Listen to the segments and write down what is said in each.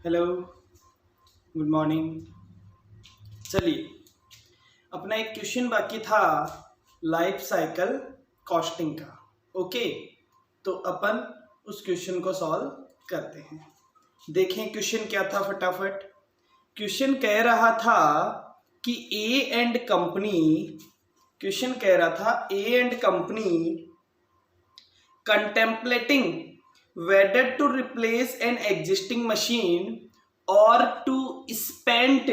Hello, good morning. चलिए, अपना एक क्वेश्चन बाकी था लाइफ साइकिल कॉस्टिंग का। ओके, तो अपन उस क्वेश्चन को सॉल्व करते हैं। देखें क्वेश्चन क्या था फटाफट। क्वेश्चन कह रहा था कि क्वेश्चन कह रहा था A and company contemplating whether to replace an existing machine or to spend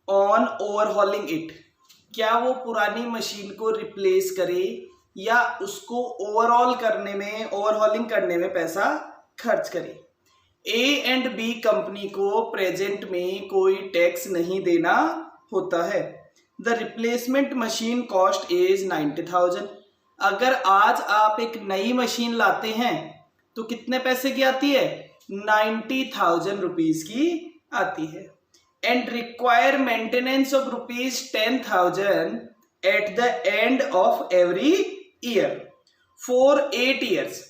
on overhauling it। क्या वो पुरानी मशीन को रिप्लेस करे या उसको ओवरहॉलिंग करने में पैसा खर्च करे। ए एंड बी कंपनी को प्रेजेंट में कोई टैक्स नहीं देना होता है। The replacement machine cost is 90,000। अगर आज आप एक नई मशीन लाते हैं तो कितने पैसे की आती है? 90,000 रुपीज की आती है। And require maintenance of ₹10,000 at the end of every year for 8 years।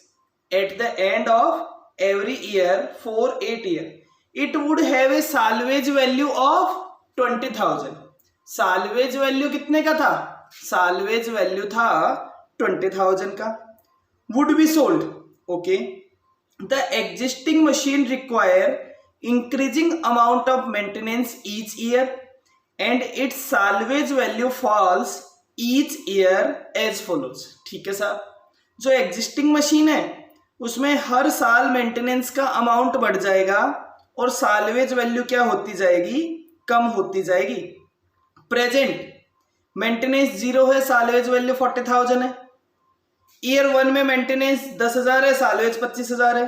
At the end of every year for 8 years it would have a salvage value of 20,000। Salvage value कितने का था? साल्वेज वैल्यू था 20,000 का। Would be sold. Okay, the existing machine require increasing amount of maintenance each year and its salvage value falls each year as follows. ठीक है साहब, जो existing machine है उसमें हर साल मेंटेनेंस का अमाउंट बढ़ जाएगा और साल्वेज वैल्यू क्या होती जाएगी? कम होती जाएगी। प्रेजेंट मेंटेनेंस 0 है, साल्वेज वैल्यू 40,000 है। ईयर 1 में मेंटेनेंस 10,000 है, साल्वेज 25,000 है।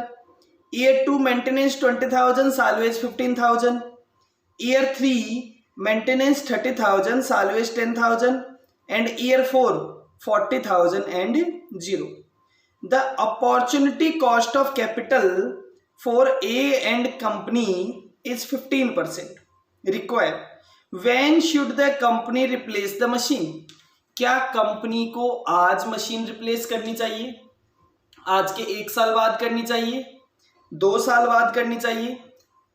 Year 2 maintenance 20,000, salvage 15,000। Year 3 maintenance 30,000, salvage 10,000 and year 4 40,000 and 0। The opportunity cost of capital for A and company is 15%। Require When should the company replace the machine? क्या company को आज machine replace करनी चाहिए? आज के 1 साल बाद करनी चाहिए, 2 साल बाद करनी चाहिए,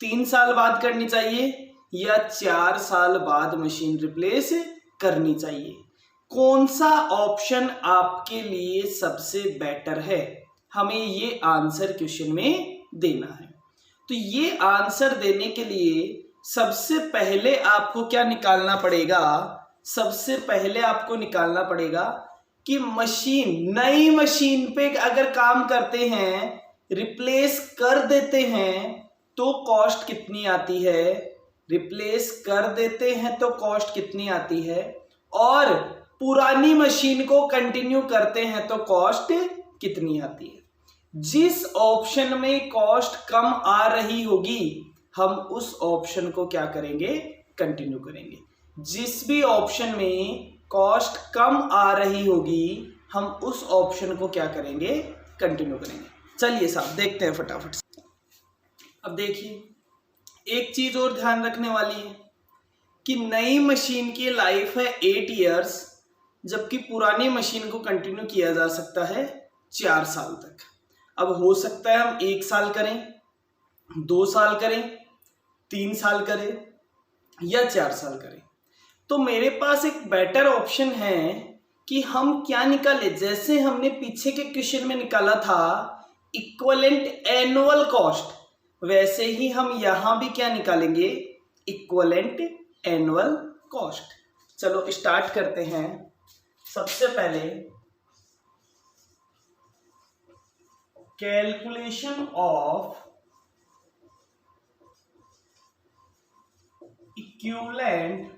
3 साल बाद करनी चाहिए या 4 साल बाद मशीन रिप्लेस करनी चाहिए? कौन सा ऑप्शन आपके लिए सबसे बेटर है? हमें ये आंसर क्वेश्चन में देना है। तो ये आंसर देने के लिए सबसे पहले आपको क्या निकालना पड़ेगा? सबसे पहले आपको निकालना पड़ेगा कि नई मशीन पे अगर काम करते हैं, रिप्लेस कर देते हैं तो कॉस्ट कितनी आती है? रिप्लेस कर देते हैं तो कॉस्ट कितनी आती है? और पुरानी मशीन को कंटिन्यू करते हैं तो कॉस्ट कितनी आती है? जिस ऑप्शन में कॉस्ट कम आ रही होगी हम उस ऑप्शन को क्या करेंगे? कंटिन्यू करेंगे। जिस भी ऑप्शन में कॉस्ट कम आ रही होगी हम उस ऑप्शन को क्या करेंगे? कंटिन्यू करेंगे। चलिए साहब देखते हैं फटाफट से। अब देखिए, एक चीज और ध्यान रखने वाली है कि नई मशीन की लाइफ है 8 years, जबकि पुरानी मशीन को कंटिन्यू किया जा सकता है 4 साल तक। अब हो सकता है हम 1 साल करें, 2 साल करें, 3 साल करें या 4 साल करें। तो मेरे पास एक बेटर ऑप्शन है कि हम क्या निकाले, जैसे हमने पीछे के क्वेश्चन में निकाला था इक्विवेलेंट एनुअल कॉस्ट, वैसे ही हम यहां भी क्या निकालेंगे? Equivalent annual cost. चलो स्टार्ट करते हैं। सबसे पहले calculation of equivalent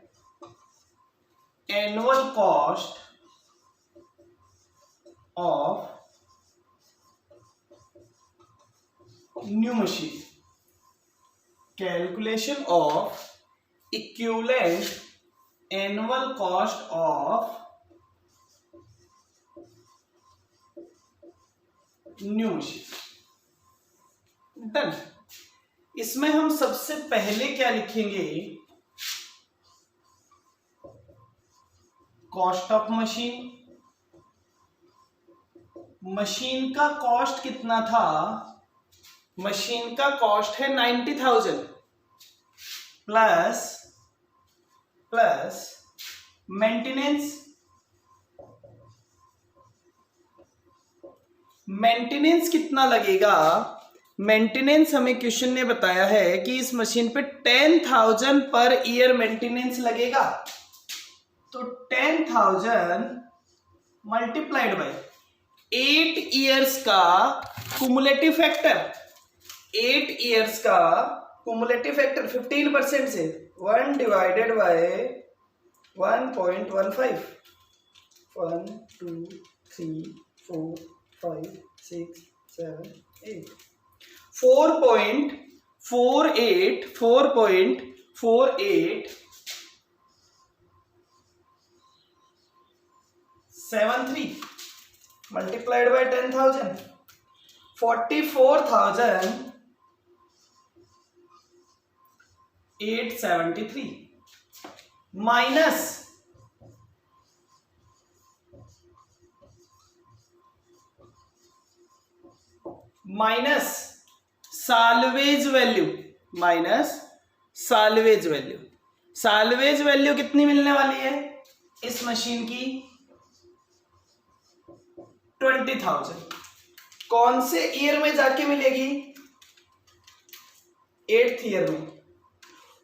annual cost of new machine। Calculation of equivalent annual cost of new machine। Done. इसमें हम सबसे पहले क्या लिखेंगे? Cost of machine. मशीन का कॉस्ट कितना था? मशीन का कॉस्ट है 90,000। Plus maintenance. मेंटेनेंस कितना लगेगा? मेंटेनेंस हमें क्वेश्चन ने बताया है कि इस मशीन पे 10,000 पर ईयर मेंटेनेंस लगेगा। तो 10,000 मल्टीप्लाइड बाय 8 ईयर्स का कुमुलेटिव फैक्टर, 8 ईयर्स का कुमुलेटिव फैक्टर 15% से 1 divided by 1.15, 1 2 3 4 5 6 7 8 4.4873 multiplied by 10,000, 44,873 minus salvage value, salvage value कितनी मिलने वाली है इस मशीन की? 20,000। कौन से ईयर में जाके मिलेगी? 8th ईयर में।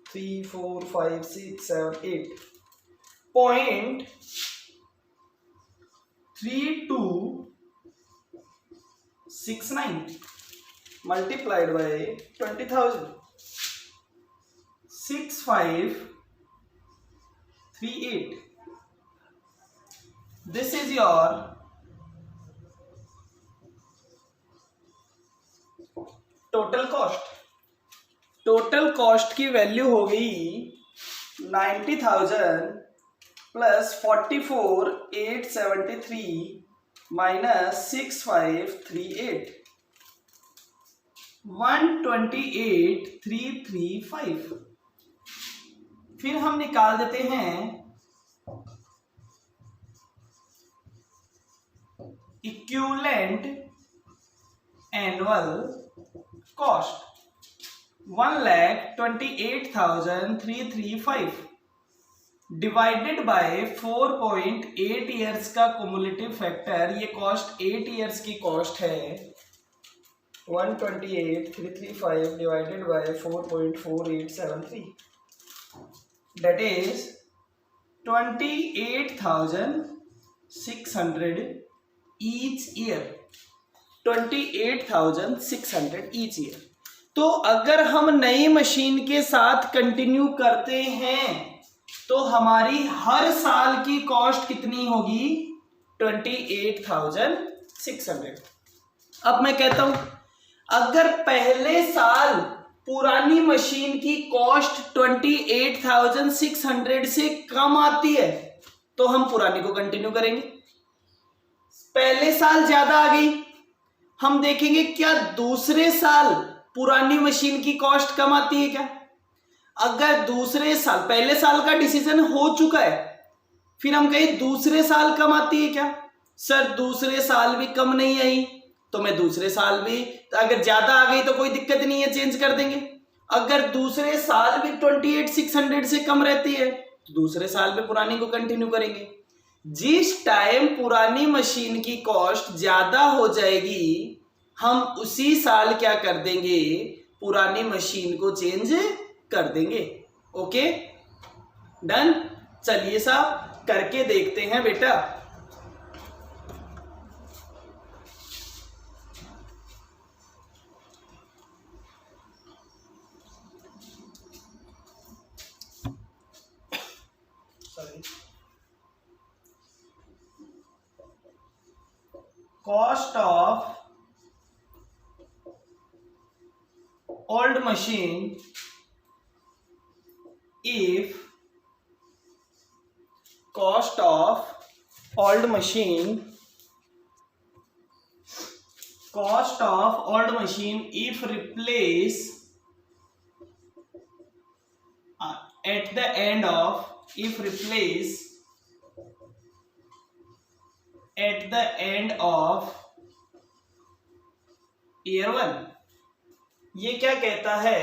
3 4 5 6 7 8 .3269 multiplied by 20,000, 6538. This is your total cost. Total cost की वैल्यू हो गई 90,000 प्लस 44,873 माइनस 6,538, 128,335। फिर हम निकाल देते हैं equivalent annual cost, 1,28,335 divided by 4.8 years का कुमुलेटिव फैक्टर। ये कॉस्ट 8 ईयर्स की कॉस्ट है। 128,335 divided by 4.4873, that is 28,600 each year, 28,600 each year. तो अगर हम नई मशीन के साथ कंटिन्यू करते हैं तो हमारी हर साल की कॉस्ट कितनी होगी? 28,600। अब मैं कहता हूं अगर पहले साल पुरानी मशीन की कॉस्ट 28,600 से कम आती है तो हम पुरानी को कंटिन्यू करेंगे। पहले साल ज्यादा आ गई, हम देखेंगे क्या दूसरे साल पुरानी मशीन की कॉस्ट कम आती है क्या? अगर दूसरे साल, पहले साल का डिसीजन हो चुका है, फिर हम कहें दूसरे साल कम आती है क्या? सर दूसरे साल भी कम नहीं आई तो मैं दूसरे साल भी, अगर ज्यादा आ गई तो कोई दिक्कत नहीं है, चेंज कर देंगे। अगर दूसरे साल भी 28,600 से कम रहती है तो दूसरे साल में पुरानी को कंटिन्यू करेंगे। जिस टाइम पुरानी मशीन की कॉस्ट ज्यादा हो जाएगी हम उसी साल क्या कर देंगे? पुरानी मशीन को चेंज कर देंगे। Okay done. चलिए साहब करके देखते हैं बेटा। Cost of old machine if cost of old machine if replace at the end of year 1। ये क्या कहता है?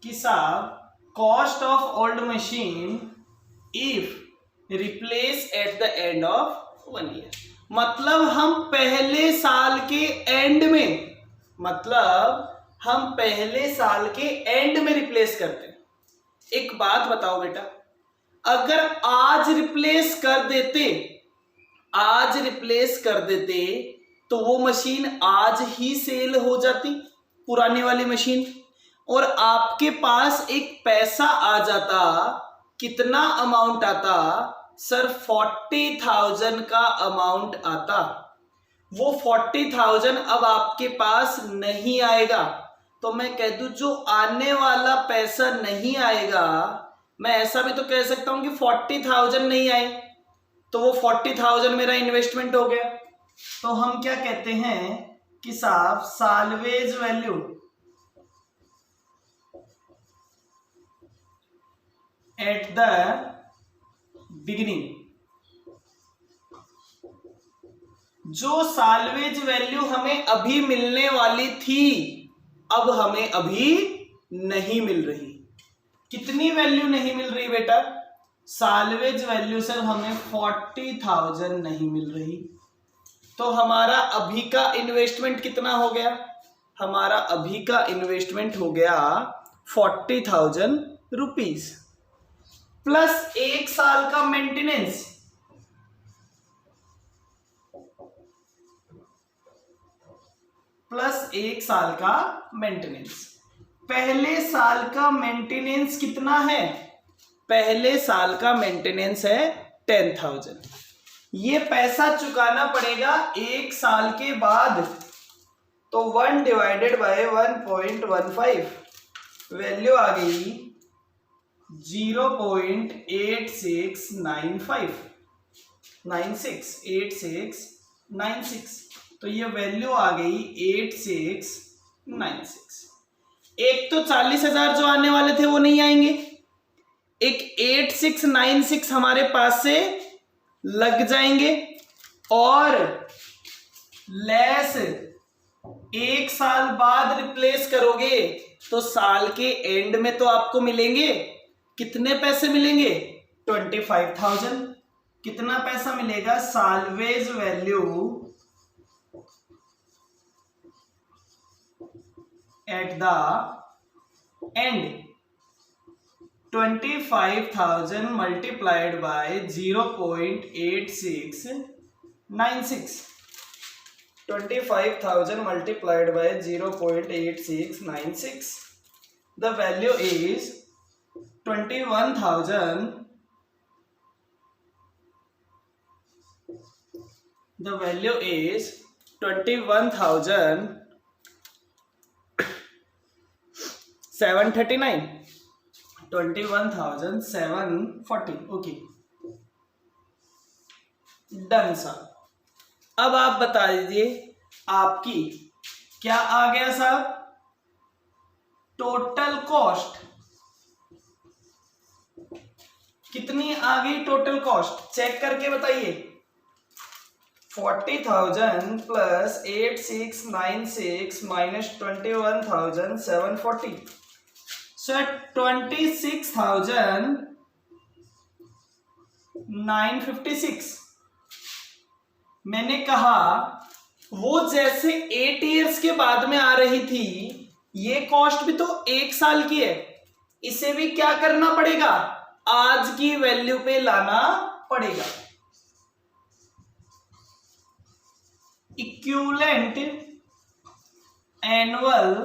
कि साहब cost of old machine if replace eight the end of 1 year, मतलब हम पहले साल के एंड में, रिप्लेस करते हैं। एक बात बताओ बेटा, अगर आज रिप्लेस कर देते तो वो मशीन आज ही सेल हो जाती, पुरानी वाली मशीन, और आपके पास एक पैसा आ जाता। कितना अमाउंट आता सर? 40,000 का अमाउंट आता। वो 40,000 अब आपके पास नहीं आएगा, तो मैं कह दूं जो आने वाला पैसा नहीं आएगा, मैं ऐसा भी तो कह सकता हूं कि 40,000 नहीं आए, तो वो 40,000 मेरा इन्वेस्टमेंट हो गया। तो हम क्या कहते हैं कि साहब salvage value eight the beginning, जो साल्वेज वैल्यू हमें अभी मिलने वाली थी अब हमें अभी नहीं मिल रही। कितनी वैल्यू नहीं मिल रही बेटा? साल्वेज वैल्यू सर हमें 40,000 नहीं मिल रही। तो हमारा अभी का इन्वेस्टमेंट कितना हो गया? हमारा अभी का इन्वेस्टमेंट हो गया 40,000 रुपीज प्लस 1 साल का मेंटेनेंस, पहले साल का मेंटेनेंस कितना है? पहले साल का मेंटेनेंस है 10,000। ये पैसा चुकाना पड़ेगा 1 साल के बाद, तो 1 डिवाइडेड बाय 1.15, वैल्यू आ गई 0.8696, तो ये वैल्यू आ गई 8696। एक तो 40,000 जो आने वाले थे वो नहीं आएंगे, एक 8696 हमारे पास से लग जाएंगे, और लेस 1 साल बाद रिप्लेस करोगे तो साल के एंड में तो आपको मिलेंगे कितने पैसे मिलेंगे? 25,000। कितना पैसा मिलेगा? Salvage value eight the and 25,000 multiplied by 0.8696, 25,000 multiplied by 0.8696, the value is 21,000, the value is 21,739, 21,740। Okay done साहब। अब आप बता दीजिए आपकी क्या आ गया साहब? टोटल कॉस्ट कितनी आ गई? टोटल कॉस्ट चेक करके बताइए। 40,000 प्लस 8696 माइनस 21,740, सो 26,956। मैंने कहा वो जैसे 8 इयर्स के बाद में आ रही थी, ये कॉस्ट भी तो 1 साल की है, इसे भी क्या करना पड़ेगा? आज की वैल्यू पे लाना पड़ेगा। Equivalent annual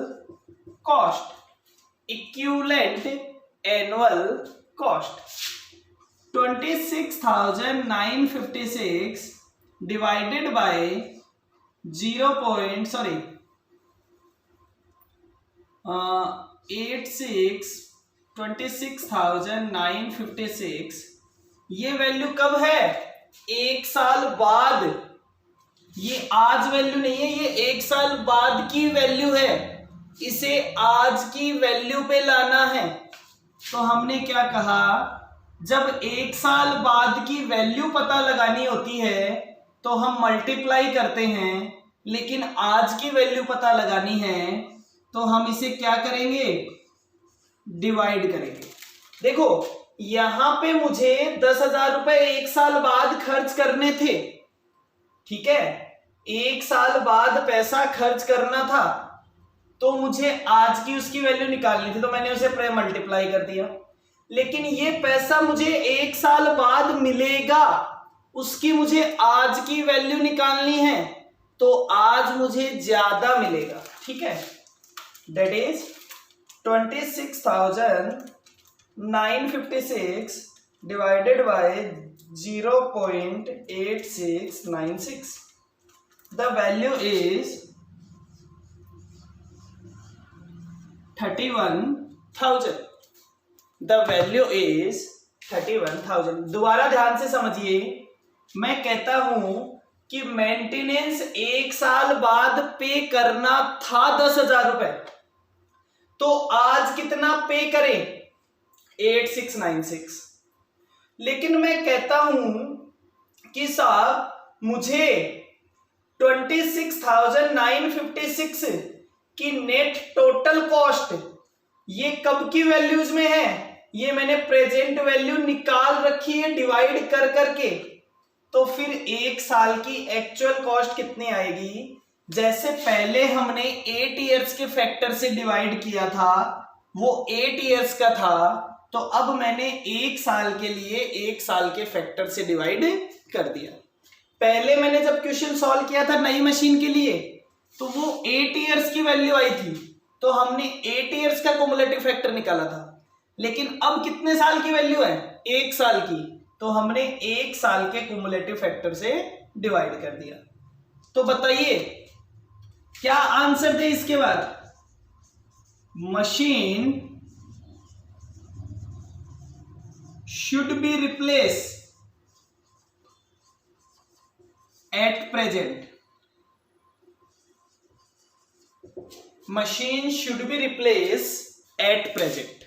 cost, equivalent annual cost 26,956 divided by 26,956, ये वैल्यू कब है? 1 साल बाद। ये आज वैल्यू नहीं है, ये 1 साल बाद की वैल्यू है, इसे आज की वैल्यू पे लाना है। तो हमने क्या कहा, जब 1 साल बाद की वैल्यू पता लगानी होती है तो हम मल्टीप्लाई करते हैं, लेकिन आज की वैल्यू पता लगानी है तो हम इसे क्या करेंगे? डिवाइड करेंगे। देखो यहां पे मुझे 10,000 रुपए 1 साल बाद खर्च करने थे, ठीक है, 1 साल बाद पैसा खर्च करना था, तो मुझे आज की उसकी वैल्यू निकालनी थी, तो मैंने उसे मल्टीप्लाई कर दिया। लेकिन ये पैसा मुझे 1 साल बाद मिलेगा, उसकी मुझे आज की वैल्यू निकालनी है, तो आज मुझे ज्यादा मिलेगा, ठीक है। That is 26,956 divided by 0.8696, the value is 31,000। The value is 31,000। दोबारा ध्यान से समझिए, मैं कहता हूं कि मेंटेनेंस 1 साल बाद पे करना था 10,000 रुपए, तो आज कितना पे करें 8696। लेकिन मैं कहता हूं कि साहब मुझे 26,956 की नेट टोटल कॉस्ट, ये कब की वैल्यूज में है, ये मैंने प्रेजेंट वैल्यू निकाल रखी है डिवाइड कर करके, तो फिर 1 साल की एक्चुअल कॉस्ट कितनी आएगी। जैसे पहले हमने 8 इयर्स के फैक्टर से डिवाइड किया था, वो 8 इयर्स का था, तो अब मैंने 1 साल के लिए 1 साल के फैक्टर से डिवाइड कर दिया। पहले मैंने जब क्वेश्चन सॉल्व किया था नई मशीन के लिए, तो वो 8 इयर्स की वैल्यू आई थी, तो हमने 8 इयर्स का कुमुलेटिव फैक्टर निकाला था। लेकिन अब कितने साल की वैल्यू है 1 साल की, तो हमने 1 साल के कुमुलेटिव फैक्टर से डिवाइड कर दिया। तो बताइए क्या आंसर थे इसके बाद। Machine should be replace at present. Machine should be replace at present.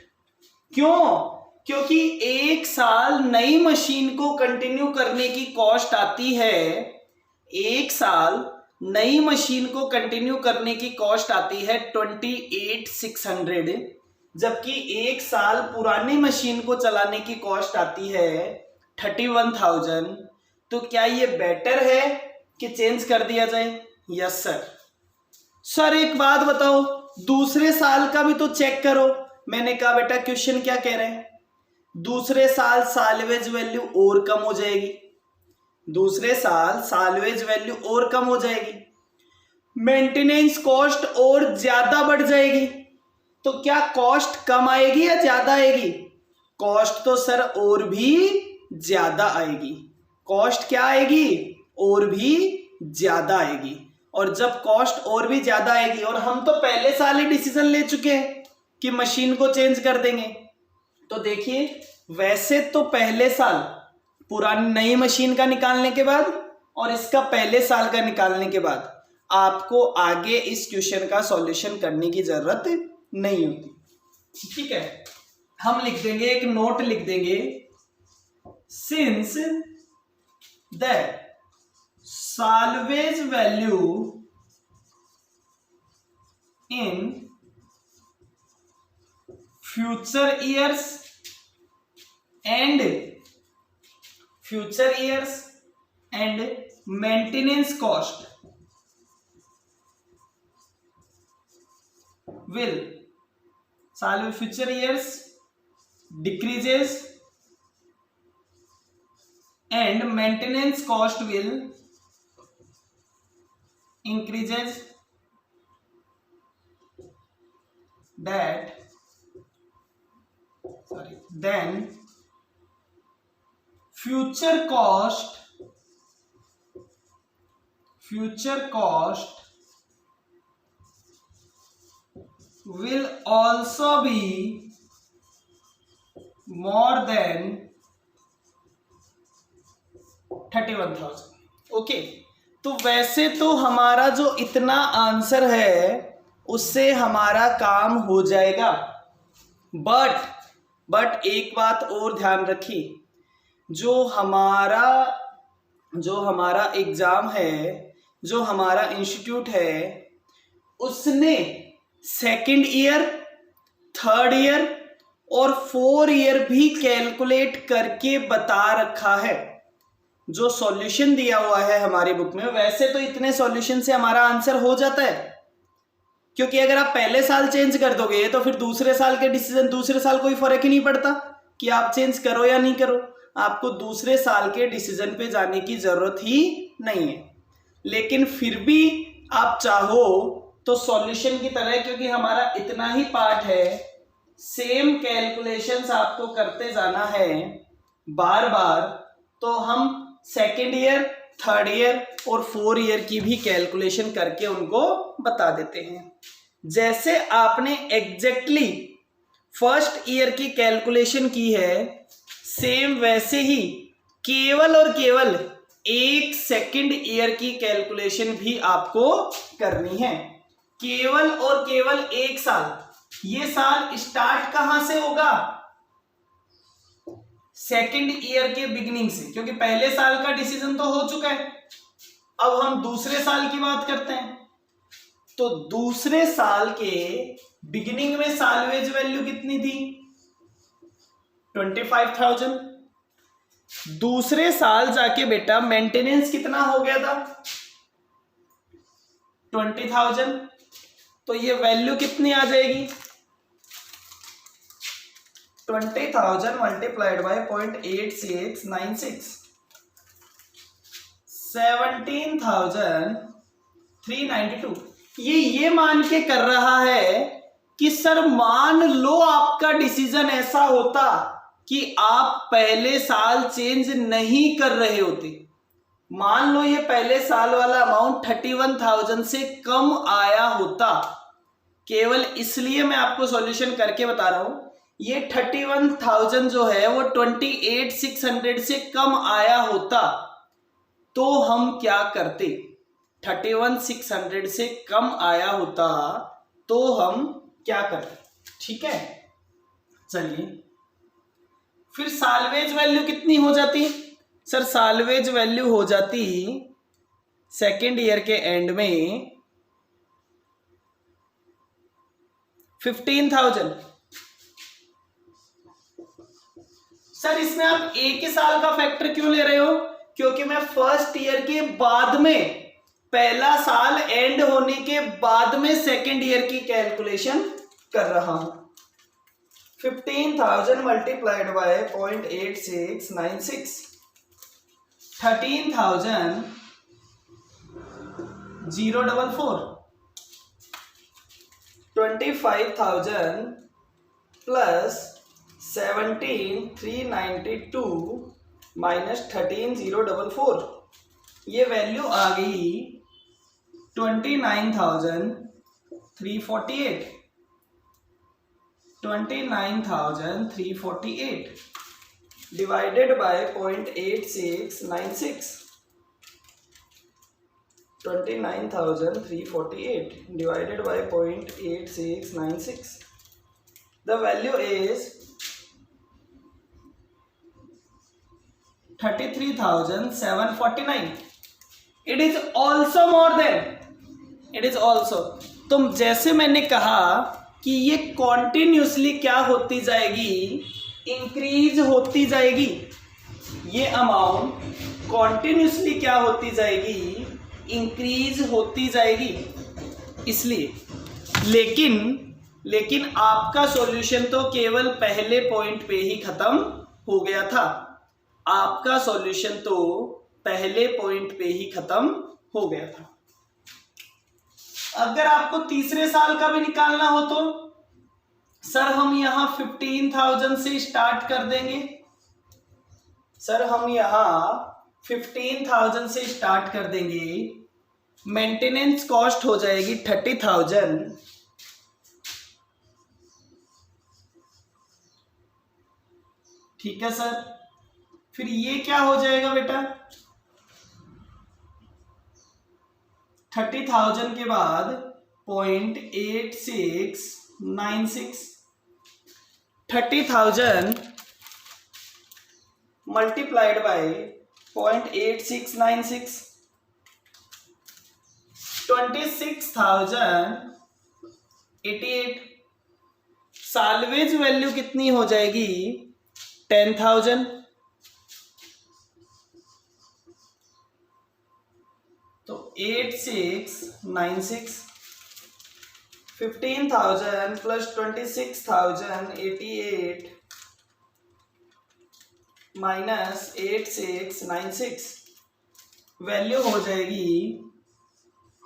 क्यों? क्योंकि 1 साल नई मशीन को कंटिन्यू करने की कॉस्ट आती है, 1 साल नई मशीन को कंटिन्यू करने की कॉस्ट आती है 28,600, जबकि 1 साल पुरानी मशीन को चलाने की कॉस्ट आती है 31,000। तो क्या ये बेटर है कि चेंज कर दिया जाए? Yes sir. सर एक बात बताओ, दूसरे साल का भी तो चेक करो। मैंने कहा बेटा क्वेश्चन क्या कह रहे हैं, दूसरे साल साल्वेज वैल्यू और कम हो जाएगी, दूसरे साल साल्वेज वैल्यू और कम हो जाएगी, मेंटेनेंस कॉस्ट और ज्यादा बढ़ जाएगी। तो क्या कॉस्ट कम आएगी या ज्यादा आएगी? कॉस्ट तो सर और भी ज्यादा आएगी। कॉस्ट क्या आएगी? और भी ज्यादा आएगी। और जब कॉस्ट और भी ज्यादा आएगी, और हम तो पहले साल ही डिसीजन ले चुके हैं कि मशीन को चेंज कर देंगे, तो देखिए वैसे तो पहले साल पुरानी नई मशीन का निकालने के बाद और इसका पहले साल का निकालने के बाद आपको आगे इस क्वेश्चन का सॉल्यूशन करने की जरूरत नहीं होती, ठीक है। हम लिख देंगे, एक नोट लिख देंगे, since that salvage value in future years and maintenance cost will salvage future years decreases and maintenance cost will increases, then future cost will also be more than 31,000। Okay, तो वैसे तो हमारा जो इतना आंसर है उससे हमारा काम हो जाएगा, बट एक बात और ध्यान रखिए, जो हमारा एग्जाम है, जो हमारा इंस्टीट्यूट है, उसने 2nd ईयर, 3rd ईयर और 4 ईयर भी कैलकुलेट करके बता रखा है। जो सॉल्यूशन दिया हुआ है हमारी बुक में, वैसे तो इतने सॉल्यूशन से हमारा आंसर हो जाता है, क्योंकि अगर आप पहले साल चेंज कर दोगे तो फिर दूसरे साल के डिसीजन, दूसरे साल कोई फर्क ही नहीं पड़ता कि आप चेंज करो या नहीं करो, आपको दूसरे साल के डिसीजन पे जाने की जरूरत ही नहीं है। लेकिन फिर भी आप चाहो तो सॉल्यूशन की तरह, क्योंकि हमारा इतना ही पार्ट है, सेम कैलकुलेशंस आपको करते जाना है बार बार, तो हम सेकेंड ईयर, थर्ड ईयर और 4 ईयर की भी कैलकुलेशन करके उनको बता देते हैं। जैसे आपने एग्जैक्टली फर्स्ट ईयर की कैलकुलेशन की है, सेम वैसे ही केवल और केवल एक सेकेंड ईयर की कैलकुलेशन भी आपको करनी है। केवल और केवल एक साल। ये साल स्टार्ट कहां से होगा? सेकेंड ईयर के बिगिनिंग से, क्योंकि पहले साल का डिसीजन तो हो चुका है। अब हम दूसरे साल की बात करते हैं। तो दूसरे साल के बिगिनिंग में सालवेज वैल्यू कितनी थी? 25,000। दूसरे साल जाके बेटा मेंटेनेंस कितना हो गया था? 20,000। तो ये वैल्यू कितनी आ जाएगी? 20,000 मल्टीप्लाइड बाय 0.8696, 17,392। ये मान के कर रहा है कि सर मान लो आपका डिसीजन ऐसा होता कि आप पहले साल चेंज नहीं कर रहे होते, मान लो ये पहले साल वाला अमाउंट 31,000 से कम आया होता, केवल इसलिए मैं आपको सॉल्यूशन करके बता रहा हूं, ये 31,000 जो है वो 28,600 से कम आया होता तो हम क्या करते? 31,600 से कम आया होता तो हम क्या करते? ठीक है, चलिए फिर साल्वेज वैल्यू कितनी हो जाती? सर साल्वेज वैल्यू हो जाती सेकेंड ईयर के एंड में 15,000। सर इसमें आप एक ही साल का फैक्टर क्यों ले रहे हो? क्योंकि मैं फर्स्ट ईयर के बाद में, पहला साल एंड होने के बाद में सेकेंड ईयर की कैलकुलेशन कर रहा हूं। 15,000 मल्टीप्लाइड बाय 0.8696, 13,044, 25,000 प्लस 17,392 माइनस 13,044, ये वैल्यू आ गई 29,348, 29,348 divided by 0.8696, 29,348 divided by 0.8696. The value is 33,749. It is also more than. It is also. तो जैसे मैंने कहा कि ये कॉन्टिन्यूसली क्या होती जाएगी? इंक्रीज होती जाएगी। ये अमाउंट कॉन्टिन्यूसली क्या होती जाएगी? इंक्रीज होती जाएगी। इसलिए लेकिन आपका सॉल्यूशन तो केवल पहले पॉइंट पे ही खत्म हो गया था। आपका सॉल्यूशन तो पहले पॉइंट पे ही खत्म हो गया था। अगर आपको तीसरे साल का भी निकालना हो तो सर हम यहां 15,000 से स्टार्ट कर देंगे। सर हम यहां 15,000 से स्टार्ट कर देंगे। मेंटेनेंस कॉस्ट हो जाएगी 30,000, ठीक है सर। फिर ये क्या हो जाएगा बेटा? 30,000 के बाद 0.8696, 30,000 मल्टीप्लाइड बाय 0.8696, 26,088, साल्वेज वैल्यू कितनी हो जाएगी 10,000, तो 8696, 15,000 प्लस 26,000 88 माइनस 8696 वैल्यू हो जाएगी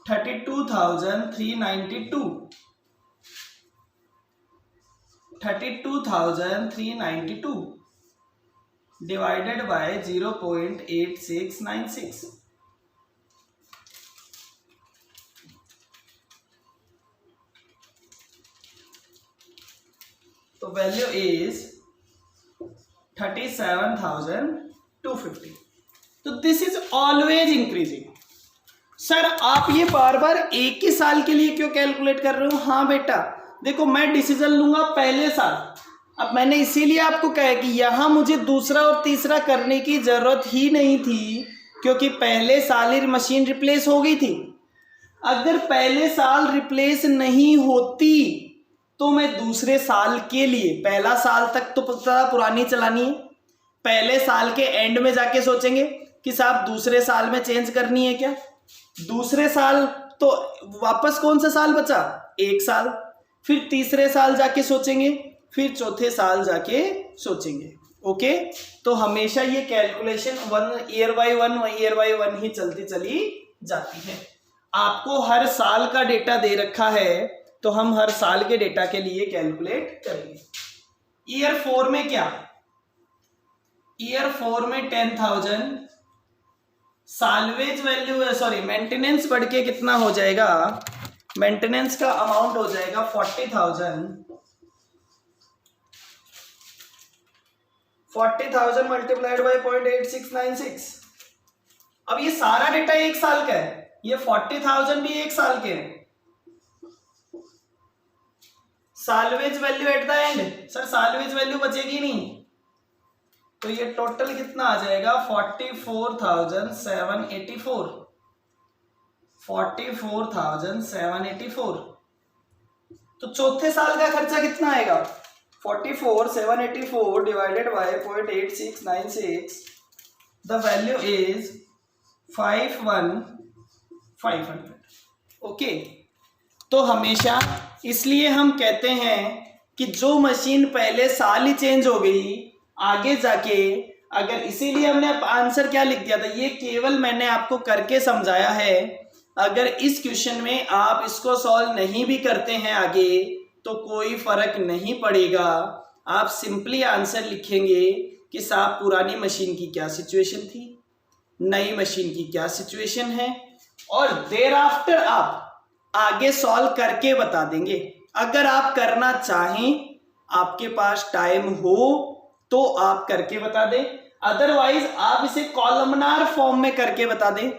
32,392, 32,392 डिवाइडेड बाय 0.8696। तो वैल्यू इज 37,250। तो this is always increasing. Sir आप ये बार बार एक ही साल के लिए क्यों कैलकुलेट कर रहे हो? हाँ बेटा देखो, मैं डिसीजन लूंगा पहले साल। अब मैंने इसीलिए आपको कहा कि यहां मुझे दूसरा और तीसरा करने की जरूरत ही नहीं थी, क्योंकि पहले साल ही मशीन रिप्लेस हो गई थी। अगर पहले साल रिप्लेस नहीं होती तो मैं दूसरे साल के लिए, पहला साल तक तो पता पुरानी चलानी है, पहले साल के एंड में जाके सोचेंगे कि साहब दूसरे साल में चेंज करनी है क्या। दूसरे साल तो वापस कौन सा साल बचा? एक साल। फिर तीसरे साल जाके सोचेंगे, फिर चौथे साल जाके सोचेंगे। ओके, तो हमेशा ये calculation one year by one ही चलती चली जाती है। आपको हर साल का डेटा दे रखा है, तो हम हर साल के डेटा के लिए कैलकुलेट करेंगे। ईयर 4 में क्या? ईयर 4 में 10,000, साल्वेज वैल्यू सॉरी मेंटेनेंस बढ़ के कितना हो जाएगा? मेंटेनेंस का अमाउंट हो जाएगा 40,000 मल्टीप्लाइड बाय 0.8696। अब ये सारा डेटा एक साल का है, ये 40,000 भी एक साल के हैं। Salvage value eight the and, sir salvage value बचेगी नहीं, तो ये टोटल कितना आ जाएगा 44,784, 44,784। तो चौथे साल का खर्चा कितना आएगा? 44,784 divided by 0.8696, the value is 51,500। Okay, तो हमेशा इसलिए हम कहते हैं कि जो मशीन पहले साल ही चेंज हो गई, आगे जाके अगर, इसीलिए हमने आंसर क्या लिख दिया था, ये केवल मैंने आपको करके समझाया है। अगर इस क्वेश्चन में आप इसको सॉल्व नहीं भी करते हैं आगे तो कोई फर्क नहीं पड़ेगा। आप सिंपली आंसर लिखेंगे कि साहब पुरानी मशीन की क्या सिचुएशन थी, नई मशीन की क्या सिचुएशन है, और देर आफ्टर आप आगे सॉल्व करके बता देंगे। अगर आप करना चाहें, आपके पास टाइम हो तो आप करके बता दें, अदरवाइज आप इसे कॉलमनार फॉर्म में करके बता दें।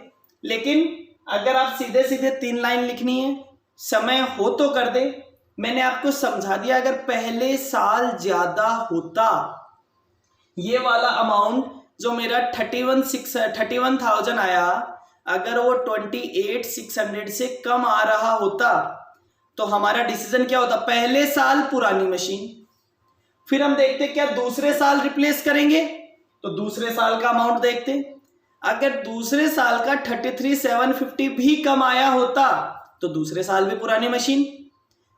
लेकिन अगर आप सीधे सीधे 3 लाइन लिखनी है, समय हो तो कर दे। मैंने आपको समझा दिया, अगर पहले साल ज्यादा होता, ये वाला अमाउंट जो मेरा 31,000 आया, अगर वो 28,600 से कम आ रहा होता तो हमारा डिसीजन क्या होता? पहले साल पुरानी मशीन, फिर हम देखते क्या दूसरे साल रिप्लेस करेंगे, तो दूसरे साल का अमाउंट देखते। अगर दूसरे साल का 33,750 भी कम आया होता तो दूसरे साल भी पुरानी मशीन,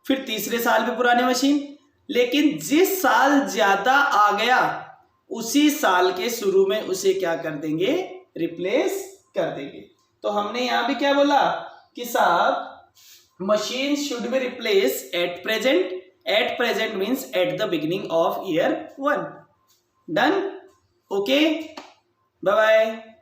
फिर तीसरे साल भी पुरानी मशीन। लेकिन जिस साल ज्यादा आ गया उसी साल के शुरू में उसे क्या कर देंगे? रिप्लेस कर देंगे। तो हमने यहां भी क्या बोला कि साहब machine should be replace at present. At present means at the beginning of year 1। Done? Okay, bye bye.